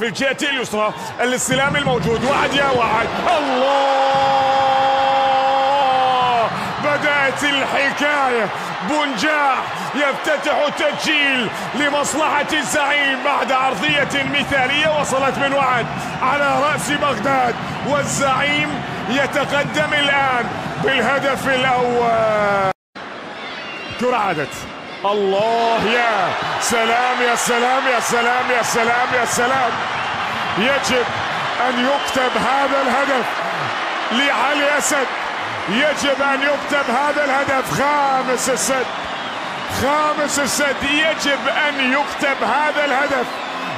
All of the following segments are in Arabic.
في الجهة اليسرى، الاستلام الموجود، وعد يا وعد، الله بدأت الحكاية. بنجاح يفتتح التسجيل لمصلحة الزعيم بعد عرضية مثالية وصلت من وعد على رأس بغداد، والزعيم يتقدم الآن بالهدف الأول. كرة عادت، الله يا سلام يا سلام يا سلام يا سلام يا سلام. يجب أن يكتب هذا الهدف لعلي أسد، يجب أن يكتب هذا الهدف. خامس السد، خامس السد، يجب أن يكتب هذا الهدف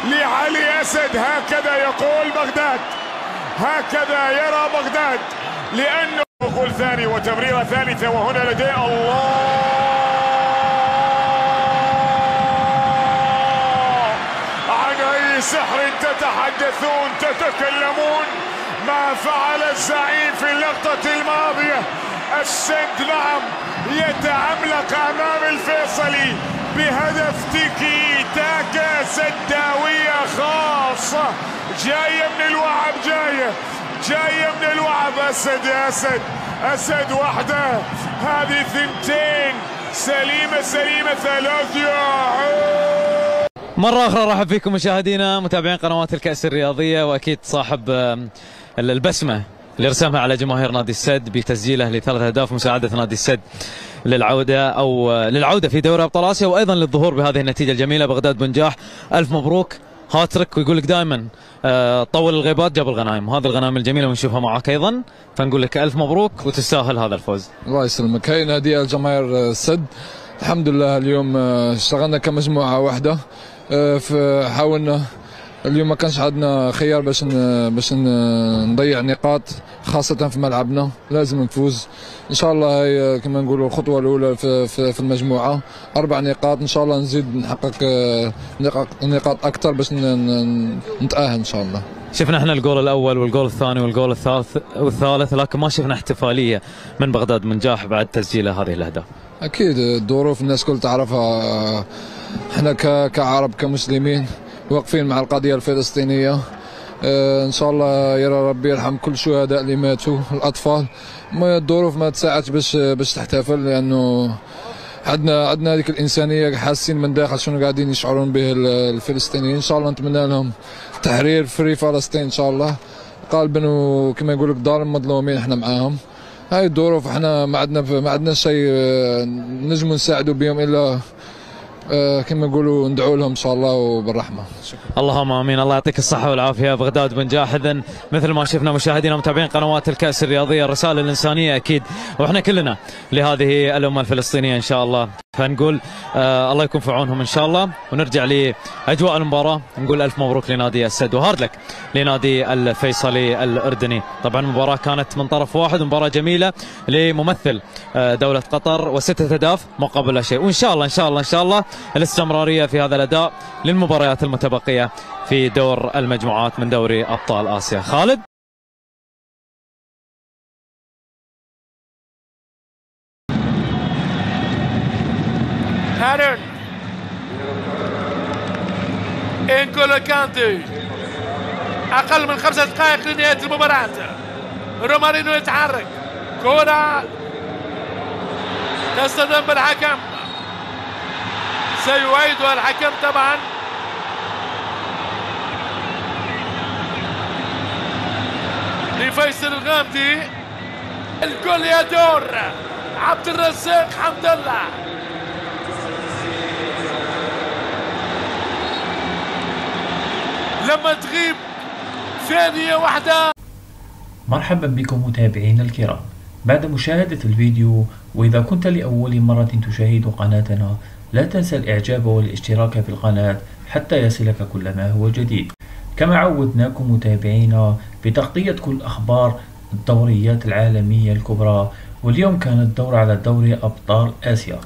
لعلي أسد. هكذا يقول بغداد، هكذا يرى بغداد، لأنه جول ثاني وتمريرة ثالثة، وهنا لديه الله عن أي سحر تتحدثون تتكلمون. ما فعل الزعيم في اللقطة الماضية، السد نعم يتعملق أمام الفيصلي بهدف تيكي تاكا، سداوية خاصة جاية من الوعب، جاية من الوعب. أسد يا أسد، أسد وحده، هذه ثنتين سليمة سليمة ثلاثة. مرة أخرى رحب فيكم مشاهدينا متابعين قنوات الكأس الرياضية، وأكيد صاحب البسمة اللي رسمها على جماهير نادي السد بتسجيله لثلاث أهداف، مساعدة نادي السد للعودة في دوري أبطال آسيا، وأيضا للظهور بهذه النتيجة الجميلة. بغداد بنجاح ألف مبروك، هاتريك، ويقول لك دائما طول الغيبات جاب الغنايم، وهذه الغنايم الجميلة ونشوفها معك أيضا، فنقول لك ألف مبروك وتستاهل هذا الفوز. الله يسلمك. هاي نادي الجماهير السد، الحمد لله اليوم اشتغلنا كمجموعة واحدة، حاولنا اليوم ما كانش عندنا خيار باش نضيع نقاط، خاصة في ملعبنا لازم نفوز ان شاء الله. هي كما نقولوا الخطوة الأولى في المجموعة، 4 نقاط ان شاء الله، نزيد نحقق نقاط أكثر باش نتأهل ان شاء الله. شفنا احنا الجول الأول والجول الثاني والجول الثالث، لكن ما شفنا احتفالية من بغداد بنجاح بعد تسجيله هذه الأهداف. أكيد الظروف الناس كل تعرفها، احنا كعرب كمسلمين واقفين مع القضية الفلسطينية. ان شاء الله يرى ربي يرحم كل الشهداء اللي ماتوا، الاطفال. الظروف ما تساعدش باش تحتفل، لانه عندنا هذيك الانسانيه، حاسين من داخل شنو قاعدين يشعرون به الفلسطينيين. ان شاء الله نتمنى لهم تحرير فري فلسطين ان شاء الله قلبا، وكما يقول لك دار مظلومين احنا معاهم. هاي الظروف احنا ما عندنا شيء نجم نساعدوا بهم الا كما نقولوا ندعو لهم ان شاء الله وبالرحمه. شكرا. اللهم امين، الله يعطيك الصحه والعافيه. بغداد بنجاح اذا مثل ما شفنا مشاهدينا متابعين قنوات الكأس الرياضيه، الرساله الانسانيه اكيد، واحنا كلنا لهذه الامه الفلسطينيه ان شاء الله، فنقول الله يكون في عونهم ان شاء الله. ونرجع لاجواء المباراه، نقول الف مبروك لنادي السد وهارد لك لنادي الفيصلي الاردني. طبعا المباراه كانت من طرف واحد، مباراه جميله لممثل دوله قطر، و6 أهداف مقابل لا شيء، وان شاء الله ان شاء الله ان شاء الله الاستمراريه في هذا الاداء للمباريات المتبقيه في دور المجموعات من دوري ابطال اسيا. خالد، هارون، انكولو كانتي، اقل من 5 دقائق لنهايه المباراه. رومارينو يتحرك، كره تصطدم بالحكم، سيعيدها الحكم طبعا. لفيصل الغامدي، الجول يدور، عبد الرزاق حمد الله. لما تغيب ثانية واحدة. مرحبا بكم متابعينا الكرام. بعد مشاهدة الفيديو، وإذا كنت لأول مرة تشاهد قناتنا، لا تنسى الإعجاب والاشتراك في القناة حتى يصلك كل ما هو جديد. كما عودناكم متابعينا بتغطية كل أخبار الدوريات العالمية الكبرى، واليوم كان الدور على دوري أبطال آسيا،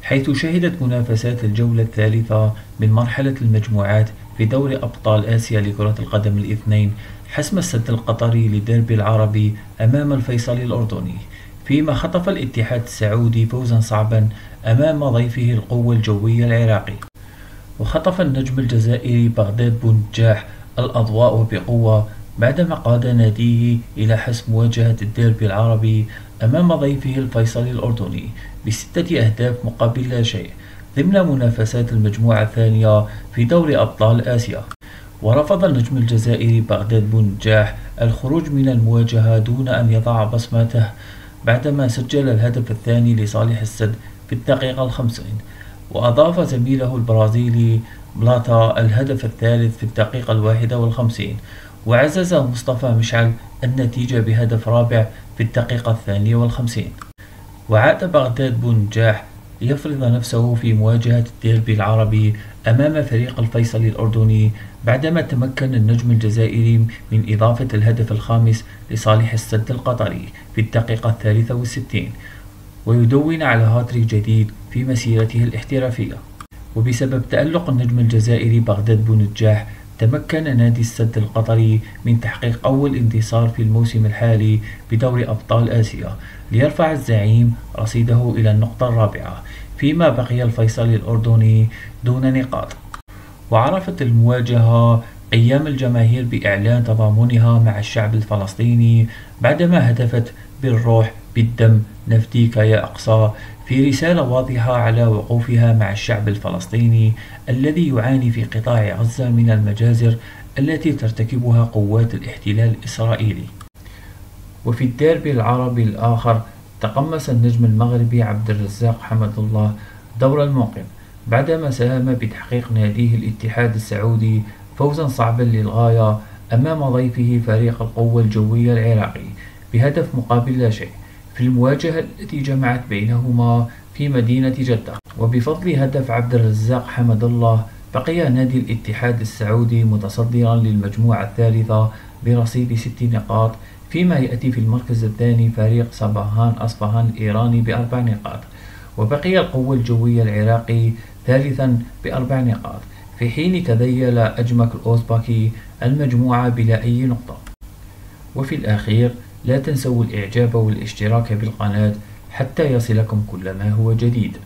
حيث شهدت منافسات الجولة الثالثة من مرحلة المجموعات في دوري أبطال آسيا لكرة القدم الاثنين حسم السد القطري للديربي العربي أمام الفيصلي الأردني، فيما خطف الاتحاد السعودي فوزا صعبا أمام ضيفه القوة الجوية العراقي. وخطف النجم الجزائري بغداد بنجاح الأضواء بقوة بعدما قاد ناديه إلى حسم مواجهة الديربي العربي أمام ضيفه الفيصلي الأردني ب6 أهداف مقابل لا شيء ضمن منافسات المجموعة الثانية في دوري أبطال آسيا. ورفض النجم الجزائري بغداد بونجاح الخروج من المواجهة دون أن يضع بصمته بعدما سجل الهدف الثاني لصالح السد في الدقيقة 50، وأضاف زميله البرازيلي بلاتا الهدف الثالث في الدقيقة 51، وعزز مصطفى مشعل النتيجة بهدف رابع في الدقيقة 52. وعاد بغداد بونجاح ليفرض نفسه في مواجهة الديربي العربي أمام فريق الفيصلي الأردني بعدما تمكن النجم الجزائري من إضافة الهدف الخامس لصالح السد القطري في الدقيقة 63، ويدون على هاتريك جديد في مسيرته الاحترافية. وبسبب تألق النجم الجزائري بغداد بونجاح تمكن نادي السد القطري من تحقيق أول انتصار في الموسم الحالي بدوري أبطال آسيا ليرفع الزعيم رصيده إلى النقطة الرابعة، فيما بقي الفيصلي الأردني دون نقاط. وعرفت المواجهة قيام الجماهير بإعلان تضامنها مع الشعب الفلسطيني بعدما هتفت بالروح بالدم نفديك يا أقصى في رسالة واضحة على وقوفها مع الشعب الفلسطيني الذي يعاني في قطاع غزة من المجازر التي ترتكبها قوات الاحتلال الإسرائيلي. وفي الديربي العربي الآخر تقمص النجم المغربي عبد الرزاق حمد الله دور المنقذ بعدما ساهم بتحقيق ناديه الاتحاد السعودي فوزا صعبا للغاية أمام ضيفه فريق القوة الجوية العراقي بهدف مقابل لا شيء في المواجهة التي جمعت بينهما في مدينة جدة. وبفضل هدف عبد الرزاق حمد الله بقي نادي الاتحاد السعودي متصدرا للمجموعة الثالثة برصيد 6 نقاط، فيما يأتي في المركز الثاني فريق صباهان أصفهان الإيراني ب4 نقاط، وبقي القوة الجوية العراقي ثالثا ب4 نقاط، في حين تذيل أجمك الأوزباكي المجموعة بلا أي نقطة. وفي الأخير لا تنسوا الإعجاب والاشتراك بالقناة حتى يصلكم كل ما هو جديد.